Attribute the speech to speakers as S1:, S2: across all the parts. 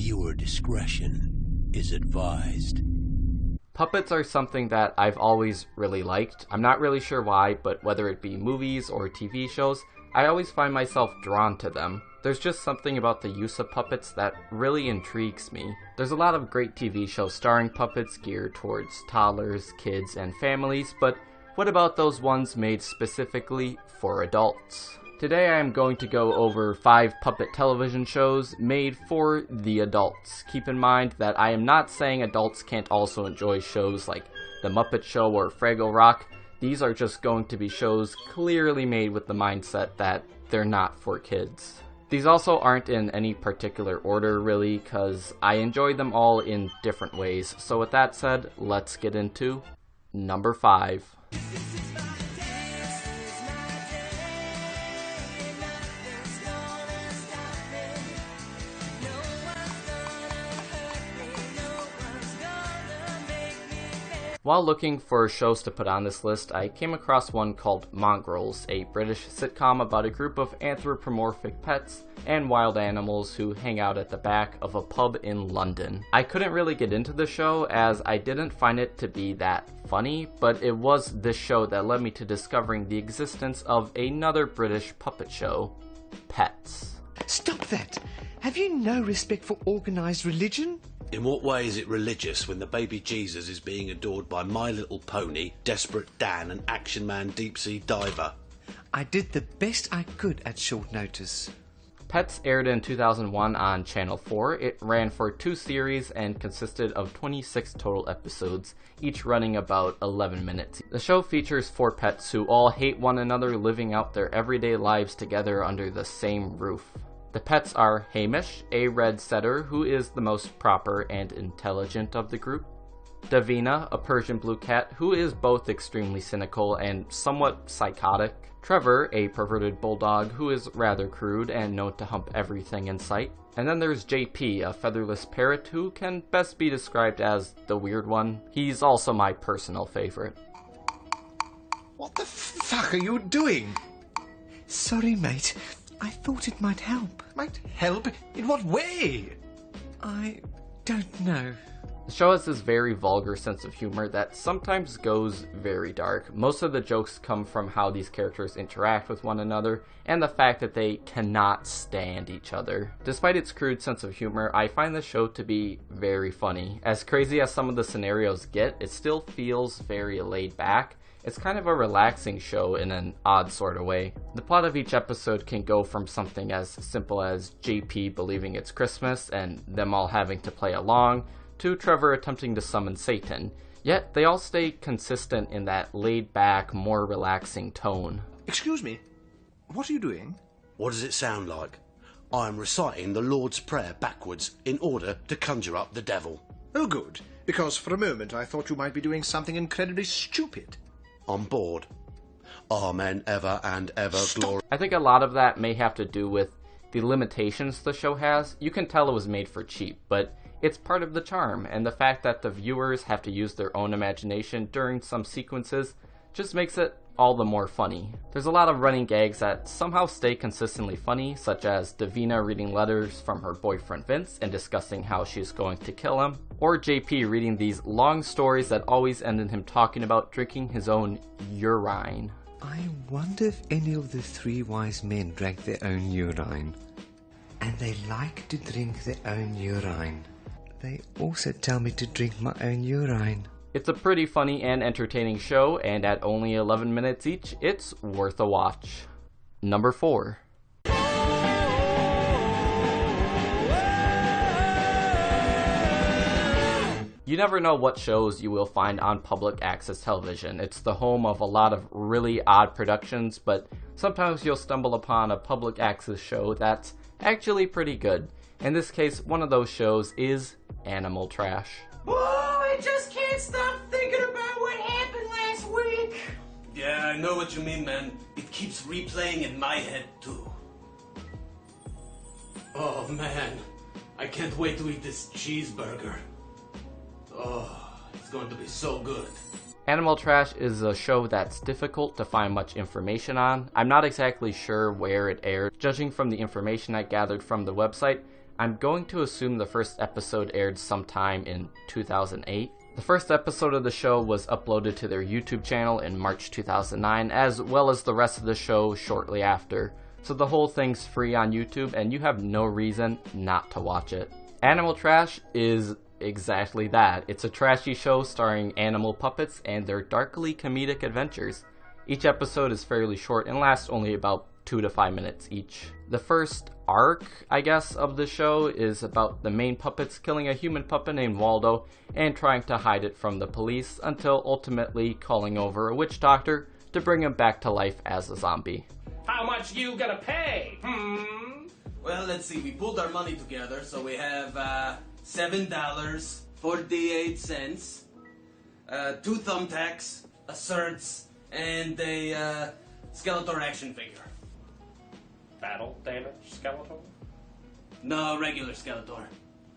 S1: Viewer discretion is advised.
S2: Puppets are something that I've always really liked. I'm not really sure why, but whether it be movies or TV shows, I always find myself drawn to them. There's just something about the use of puppets that really intrigues me. There's a lot of great TV shows starring puppets geared towards toddlers, kids, and families, but what about those ones made specifically for adults? Today I am going to go over 5 puppet television shows made for the adults. Keep in mind that I am not saying adults can't also enjoy shows like The Muppet Show or Fraggle Rock. These are just going to be shows clearly made with the mindset that they're not for kids. These also aren't in any particular order really, because I enjoy them all in different ways. So with that said, let's get into number 5. While looking for shows to put on this list, I came across one called Mongrels, a British sitcom about a group of anthropomorphic pets and wild animals who hang out at the back of a pub in London. I couldn't really get into the show as I didn't find it to be that funny, but it was this show that led me to discovering the existence of another British puppet show, Pets.
S3: Stop that! Have you no respect for organised religion?
S1: In what way is it religious when the baby Jesus is being adored by My Little Pony, Desperate Dan, and Action Man Deep Sea Diver?
S3: I did the best I could at short notice.
S2: Pets aired in 2001 on Channel 4. It ran for 2 series and consisted of 26 total episodes, each running about 11 minutes. The show features 4 pets who all hate one another, living out their everyday lives together under the same roof. The pets are Hamish, a red setter who is the most proper and intelligent of the group, Davina, a Persian blue cat who is both extremely cynical and somewhat psychotic, Trevor, a perverted bulldog who is rather crude and known to hump everything in sight, and then there's JP, a featherless parrot who can best be described as the weird one. He's also my personal favorite.
S4: What the fuck are you doing?
S3: Sorry, mate. I thought it might help.
S4: Might help? In what way?
S3: I don't know.
S2: The show has this very vulgar sense of humor that sometimes goes very dark. Most of the jokes come from how these characters interact with one another and the fact that they cannot stand each other. Despite its crude sense of humor, I find the show to be very funny. As crazy as some of the scenarios get, it still feels very laid back. It's kind of a relaxing show in an odd sort of way. The plot of each episode can go from something as simple as JP believing it's Christmas and them all having to play along, to Trevor attempting to summon Satan. Yet they all stay consistent in that laid-back, more relaxing tone.
S4: Excuse me, what are you doing?
S1: What does it sound like? I am reciting the Lord's Prayer backwards in order to conjure up the devil.
S4: Oh, good, because for a moment I thought you might be doing something incredibly stupid.
S1: On board. Amen, ever and ever, glory.
S2: I think a lot of that may have to do with the limitations the show has. You can tell it was made for cheap, but it's part of the charm, and the fact that the viewers have to use their own imagination during some sequences just makes it all the more funny. There's a lot of running gags that somehow stay consistently funny, such as Davina reading letters from her boyfriend Vince and discussing how she's going to kill him, or JP reading these long stories that always end in him talking about drinking his own urine.
S3: I wonder if any of the 3 wise men drank their own urine. And they like to drink their own urine. They also tell me to drink my own urine.
S2: It's a pretty funny and entertaining show, and at only 11 minutes each, it's worth a watch. Number 4. You never know what shows you will find on public access television. It's the home of a lot of really odd productions, but sometimes you'll stumble upon a public access show that's actually pretty good. In this case, one of those shows is Animal Trash.
S5: Oh, I just can't stop thinking about what happened last week.
S6: Yeah, I know what you mean, man. It keeps replaying in my head, too. Oh, man. I can't wait to eat this cheeseburger. Oh, it's going to be so good.
S2: Animal Trash is a show that's difficult to find much information on. I'm not exactly sure where it aired. Judging from the information I gathered from the website, I'm going to assume the first episode aired sometime in 2008. The first episode of the show was uploaded to their YouTube channel in March 2009, as well as the rest of the show shortly after. So the whole thing's free on YouTube, and you have no reason not to watch it. Animal Trash is exactly that. It's a trashy show starring animal puppets and their darkly comedic adventures. Each episode is fairly short and lasts only about 2 to 5 minutes each. The first arc, I guess, of the show is about the main puppets killing a human puppet named Waldo and trying to hide it from the police until ultimately calling over a witch doctor to bring him back to life as a zombie.
S6: How much you gonna pay?
S7: Well, let's see. We pulled our money together, so we have $7.48, 2 thumbtacks, a certs, and a Skeletor action figure.
S6: Battle damage Skeletor?
S7: No, regular Skeletor.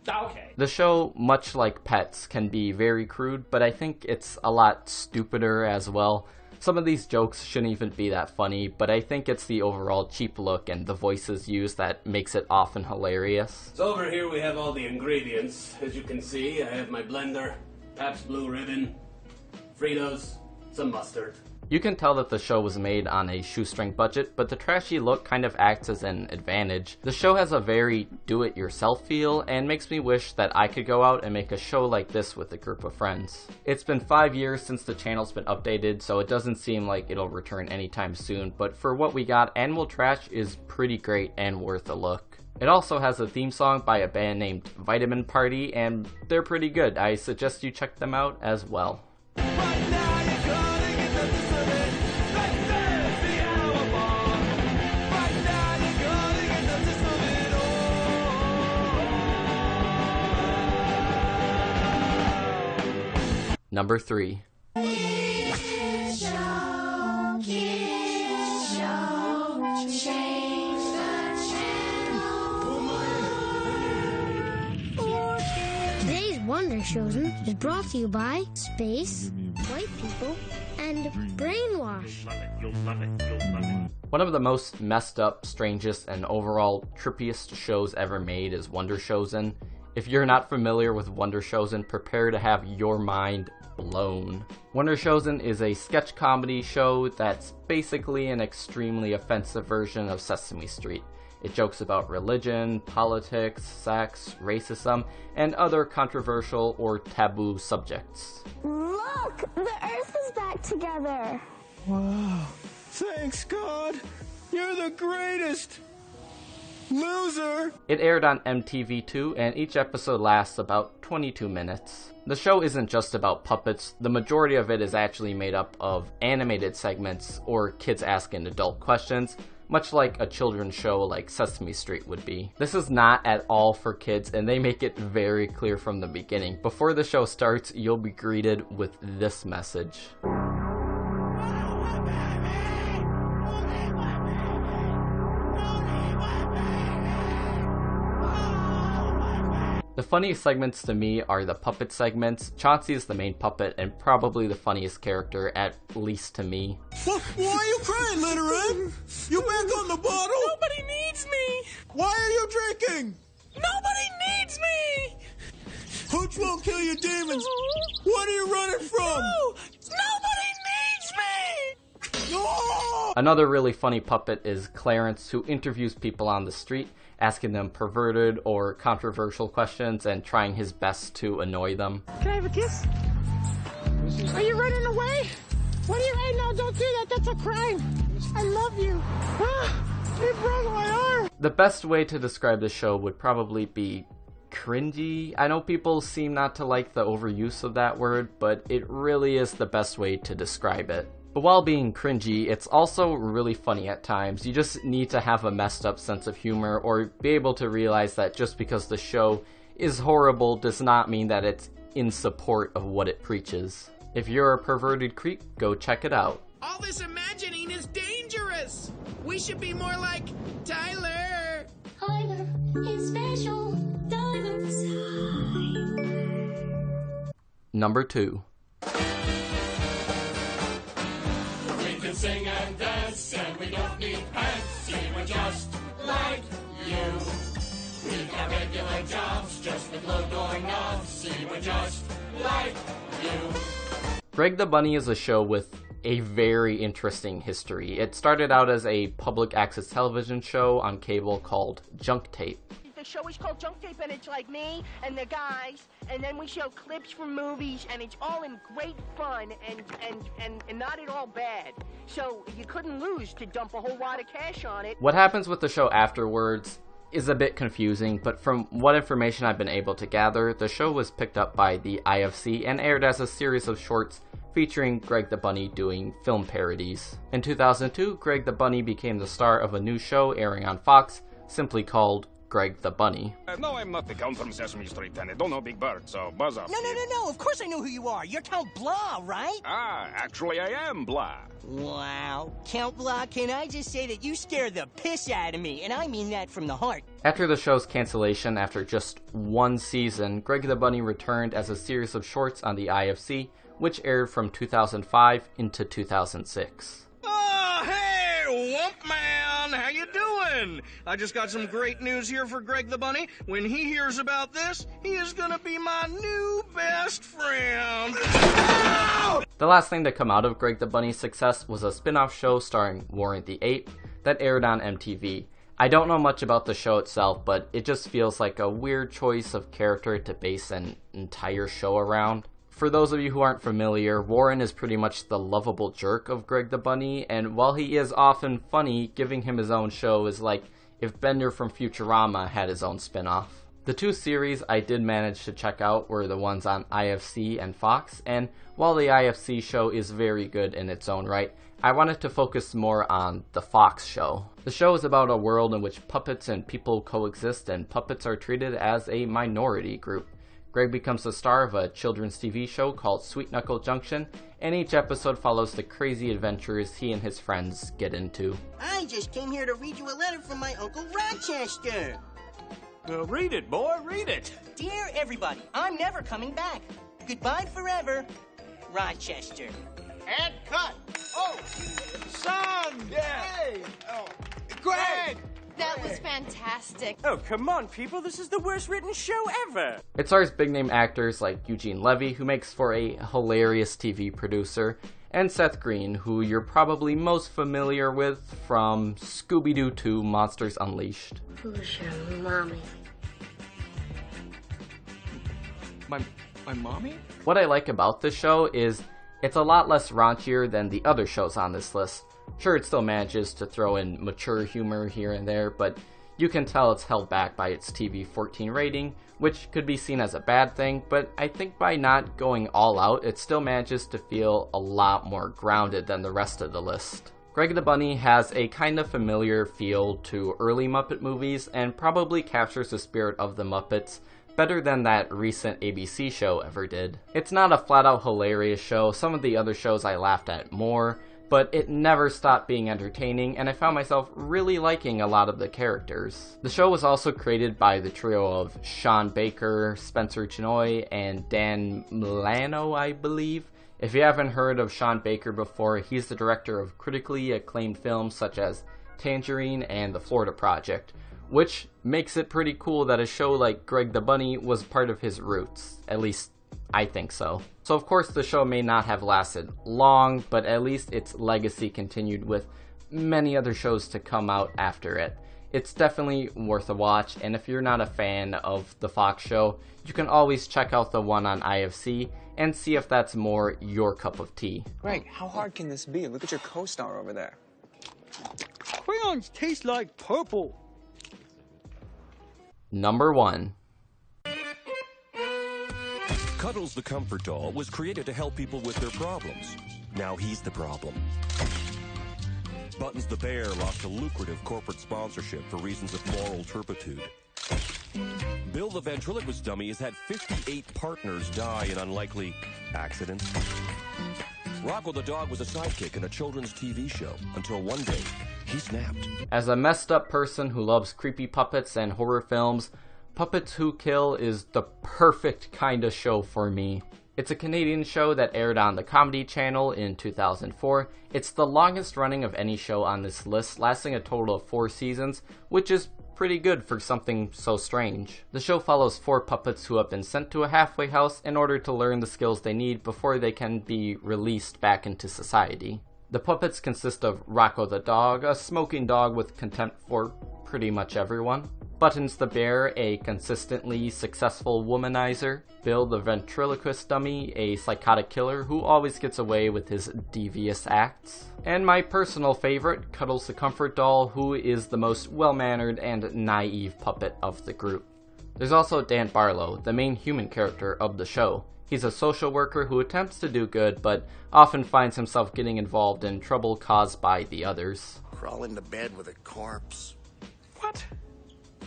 S6: Okay.
S2: The show, much like Pets, can be very crude, but I think it's a lot stupider as well. Some of these jokes shouldn't even be that funny, but I think it's the overall cheap look and the voices used that makes it often hilarious.
S7: So over here we have all the ingredients. As you can see, I have my blender, Pabst Blue Ribbon, Fritos, some mustard.
S2: You can tell that the show was made on a shoestring budget, but the trashy look kind of acts as an advantage. The show has a very do-it-yourself feel, and makes me wish that I could go out and make a show like this with a group of friends. It's been 5 years since the channel's been updated, so it doesn't seem like it'll return anytime soon, but for what we got, Animal Trash is pretty great and worth a look. It also has a theme song by a band named Vitamin Party, and they're pretty good. I suggest you check them out as well. Number 3.
S8: Today's Wonder Showzen is brought to you by Space, White People, and Brainwash.
S2: One of the most messed up, strangest, and overall trippiest shows ever made is Wonder Showzen. If you're not familiar with Wonder Showzen, prepare to have your mind blown. Wonder Showzen is a sketch comedy show that's basically an extremely offensive version of Sesame Street. It jokes about religion, politics, sex, racism, and other controversial or taboo subjects.
S8: Look! The Earth is back together!
S4: Wow. Thanks, God. You're the greatest. Loser!
S2: It aired on MTV2, and each episode lasts about 22 minutes. The show isn't just about puppets. The majority of it is actually made up of animated segments or kids asking adult questions, much like a children's show like Sesame Street would be. This is not at all for kids, and they make it very clear from the beginning. Before the show starts, you'll be greeted with this message. The funniest segments to me are the puppet segments. Chauncey is the main puppet and probably the funniest character, at least to me.
S9: Why are you crying, Littering? You back on the bottle?
S5: Nobody needs me!
S9: Why are you drinking?
S5: Nobody needs me!
S9: Hooch won't kill your demons. What are you running from?
S5: No! Nobody needs me!
S9: No!
S2: Another really funny puppet is Clarence, who interviews people on the street, asking them perverted or controversial questions and trying his best to annoy them.
S5: Can I have a kiss? Are you running away? What are you? Hey, no, don't do that. That's a crime. I love you. You broke my arm.
S2: The best way to describe the show would probably be cringy. I know people seem not to like the overuse of that word, but it really is the best way to describe it. But while being cringy, it's also really funny at times. You just need to have a messed up sense of humor or be able to realize that just because the show is horrible does not mean that it's in support of what it preaches. If you're a perverted creep, go check it out.
S5: All this imagining is dangerous. We should be more like Tyler.
S8: Tyler is special. Tyler's
S2: Number 2.
S10: Sing and dance, and we don't need pants. See, we're just like you. We Yeah, regular jobs, just with low doorknobs. See, we're just like you.
S2: Greg the Bunny is a show with a very interesting history. It started out as a public access television show on cable called Junk Tape.
S11: The show is called Junk Tape, and it's like me and the guys, and then we show clips from movies, and it's all in great fun and not at all bad. So you couldn't lose to dump a whole lot of cash on it.
S2: What happens with the show afterwards is a bit confusing, but from what information I've been able to gather, the show was picked up by the IFC and aired as a series of shorts featuring Greg the Bunny doing film parodies. In 2002, Greg the Bunny became the star of a new show airing on Fox, simply called Greg the Bunny.
S12: No, I'm not the Count from Sesame Street, and I don't know Big Bird, so buzz up.
S13: No, of course I know who you are. You're Count Blah, right?
S12: Ah, actually I am Blah.
S13: Wow. Count Blah, can I just say that you scared the piss out of me, and I mean that from the heart.
S2: After the show's cancellation after just one season, Greg the Bunny returned as a series of shorts on the IFC, which aired from 2005 into 2006.
S14: Oh, hey, Wump Man, how you doing? I just got some great news here for Greg the Bunny. When he hears about this, he is gonna be my new best friend.
S2: The last thing to come out of Greg the Bunny's success was a spin-off show starring Warren the Ape that aired on MTV. I don't know much about the show itself, but it just feels like a weird choice of character to base an entire show around. For those of you who aren't familiar, Warren is pretty much the lovable jerk of Greg the Bunny, and while he is often funny, giving him his own show is like if Bender from Futurama had his own spin-off. The two series I did manage to check out were the ones on IFC and Fox, and while the IFC show is very good in its own right, I wanted to focus more on the Fox show. The show is about a world in which puppets and people coexist, and puppets are treated as a minority group. Greg becomes the star of a children's TV show called Sweet Knuckle Junction, and each episode follows the crazy adventures he and his friends get into.
S13: I just came here to read you a letter from my Uncle Rochester.
S14: Read it, boy, read it.
S13: Dear everybody, I'm never coming back. Goodbye forever, Rochester.
S5: And cut. Oh, son.
S14: Yeah.
S5: Hey.
S14: Oh, Greg!
S15: That was fantastic.
S16: Oh, come on, people. This is the worst written show ever.
S2: It stars big-name actors like Eugene Levy, who makes for a hilarious TV producer, and Seth Green, who you're probably most familiar with from Scooby-Doo 2 Monsters Unleashed.
S8: Who's your mommy?
S14: My mommy?
S2: What I like about this show is it's a lot less raunchier than the other shows on this list. Sure, it still manages to throw in mature humor here and there, but you can tell it's held back by its TV-14 rating, which could be seen as a bad thing, but I think by not going all out, it still manages to feel a lot more grounded than the rest of the list. Greg the Bunny has a kind of familiar feel to early Muppet movies, and probably captures the spirit of the Muppets better than that recent ABC show ever did. It's not a flat-out hilarious show. Some of the other shows I laughed at more, but it never stopped being entertaining, and I found myself really liking a lot of the characters. The show was also created by the trio of Sean Baker, Spencer Chenoy, and Dan Milano, I believe. If you haven't heard of Sean Baker before, he's the director of critically acclaimed films such as Tangerine and The Florida Project, which makes it pretty cool that a show like Greg the Bunny was part of his roots. At least, I think so. So of course the show may not have lasted long, but at least its legacy continued with many other shows to come out after it. It's definitely worth a watch, and if you're not a fan of the Fox show, you can always check out the one on IFC and see if that's more your cup of tea.
S17: Greg, how hard can this be? Look at your co-star over there.
S9: Crayons taste like purple.
S2: Number 1.
S18: Cuddles the Comfort Doll was created to help people with their problems. Now he's the problem. Buttons the Bear lost a lucrative corporate sponsorship for reasons of moral turpitude. Bill the Ventriloquist Dummy has had 58 partners die in unlikely accidents. Rocco the Dog was a sidekick in a children's TV show until one day he snapped.
S2: As a messed up person who loves creepy puppets and horror films, Puppets Who Kill is the perfect kind of show for me. It's a Canadian show that aired on the Comedy Channel in 2004. It's the longest running of any show on this list, lasting a total of 4 seasons, which is pretty good for something so strange. The show follows 4 puppets who have been sent to a halfway house in order to learn the skills they need before they can be released back into society. The puppets consist of Rocco the dog, a smoking dog with contempt for pretty much everyone, Buttons the bear, a consistently successful womanizer, Bill the ventriloquist dummy, a psychotic killer who always gets away with his devious acts, and my personal favorite, Cuddles the comfort doll, who is the most well-mannered and naive puppet of the group. There's also Dan Barlow, the main human character of the show. He's a social worker who attempts to do good, but often finds himself getting involved in trouble caused by the others.
S19: Crawl into bed with a corpse.
S14: What?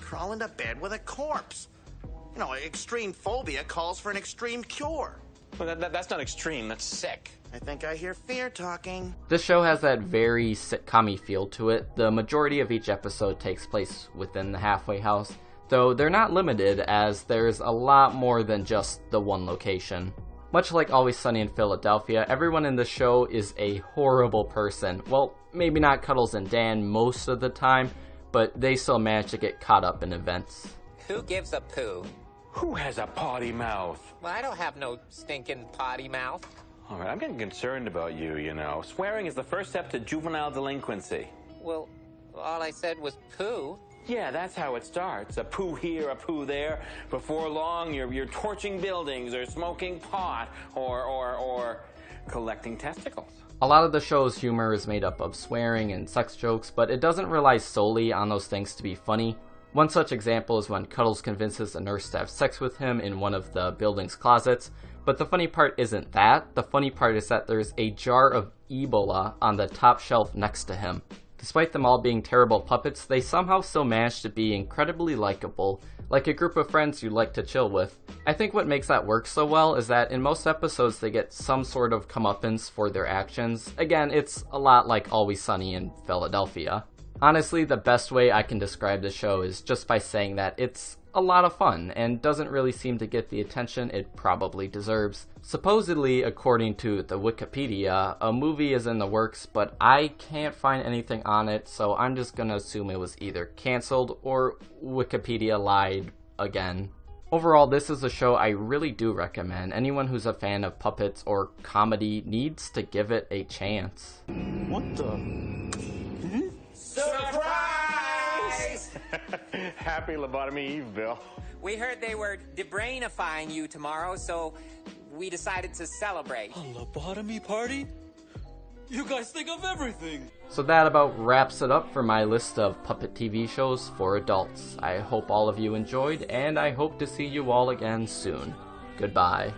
S19: Crawl into bed with a corpse. You know, extreme phobia calls for an extreme cure.
S17: Well, that's not extreme, that's sick.
S19: I think I hear fear talking.
S2: This show has that very sitcom-y feel to it. The majority of each episode takes place within the halfway house, though they're not limited, as there's a lot more than just the one location. Much like Always Sunny in Philadelphia, everyone in the show is a horrible person. Well, maybe not Cuddles and Dan most of the time, but they still manage to get caught up in events.
S20: Who gives a poo?
S21: Who has a potty mouth?
S20: Well, I don't have no stinking potty mouth.
S21: All right, I'm getting concerned about you, you know. Swearing is the first step to juvenile delinquency.
S20: Well, all I said was poo.
S21: Yeah, that's how it starts. A poo here, a poo there. Before long, you're torching buildings or smoking pot or collecting testicles.
S2: A lot of the show's humor is made up of swearing and sex jokes, but it doesn't rely solely on those things to be funny. One such example is when Cuddles convinces a nurse to have sex with him in one of the building's closets, but the funny part isn't that. The funny part is that there's a jar of Ebola on the top shelf next to him. Despite them all being terrible puppets, they somehow still manage to be incredibly likable, like a group of friends you'd like to chill with. I think what makes that work so well is that in most episodes they get some sort of comeuppance for their actions. Again, it's a lot like Always Sunny in Philadelphia. Honestly, the best way I can describe the show is just by saying that it's a lot of fun and doesn't really seem to get the attention it probably deserves. Supposedly, according to the Wikipedia, a movie is in the works, but I can't find anything on it, so I'm just gonna assume it was either canceled or Wikipedia lied again. Overall, this is a show I really do recommend. Anyone who's a fan of puppets or comedy needs to give it a chance.
S21: What the?
S20: Surprise!
S21: Happy Lobotomy Eve, Bill.
S20: We heard they were debrainifying you tomorrow, so we decided to celebrate.
S9: A lobotomy party? You guys think of everything!
S2: So that about wraps it up for my list of puppet TV shows for adults. I hope all of you enjoyed, and I hope to see you all again soon. Goodbye.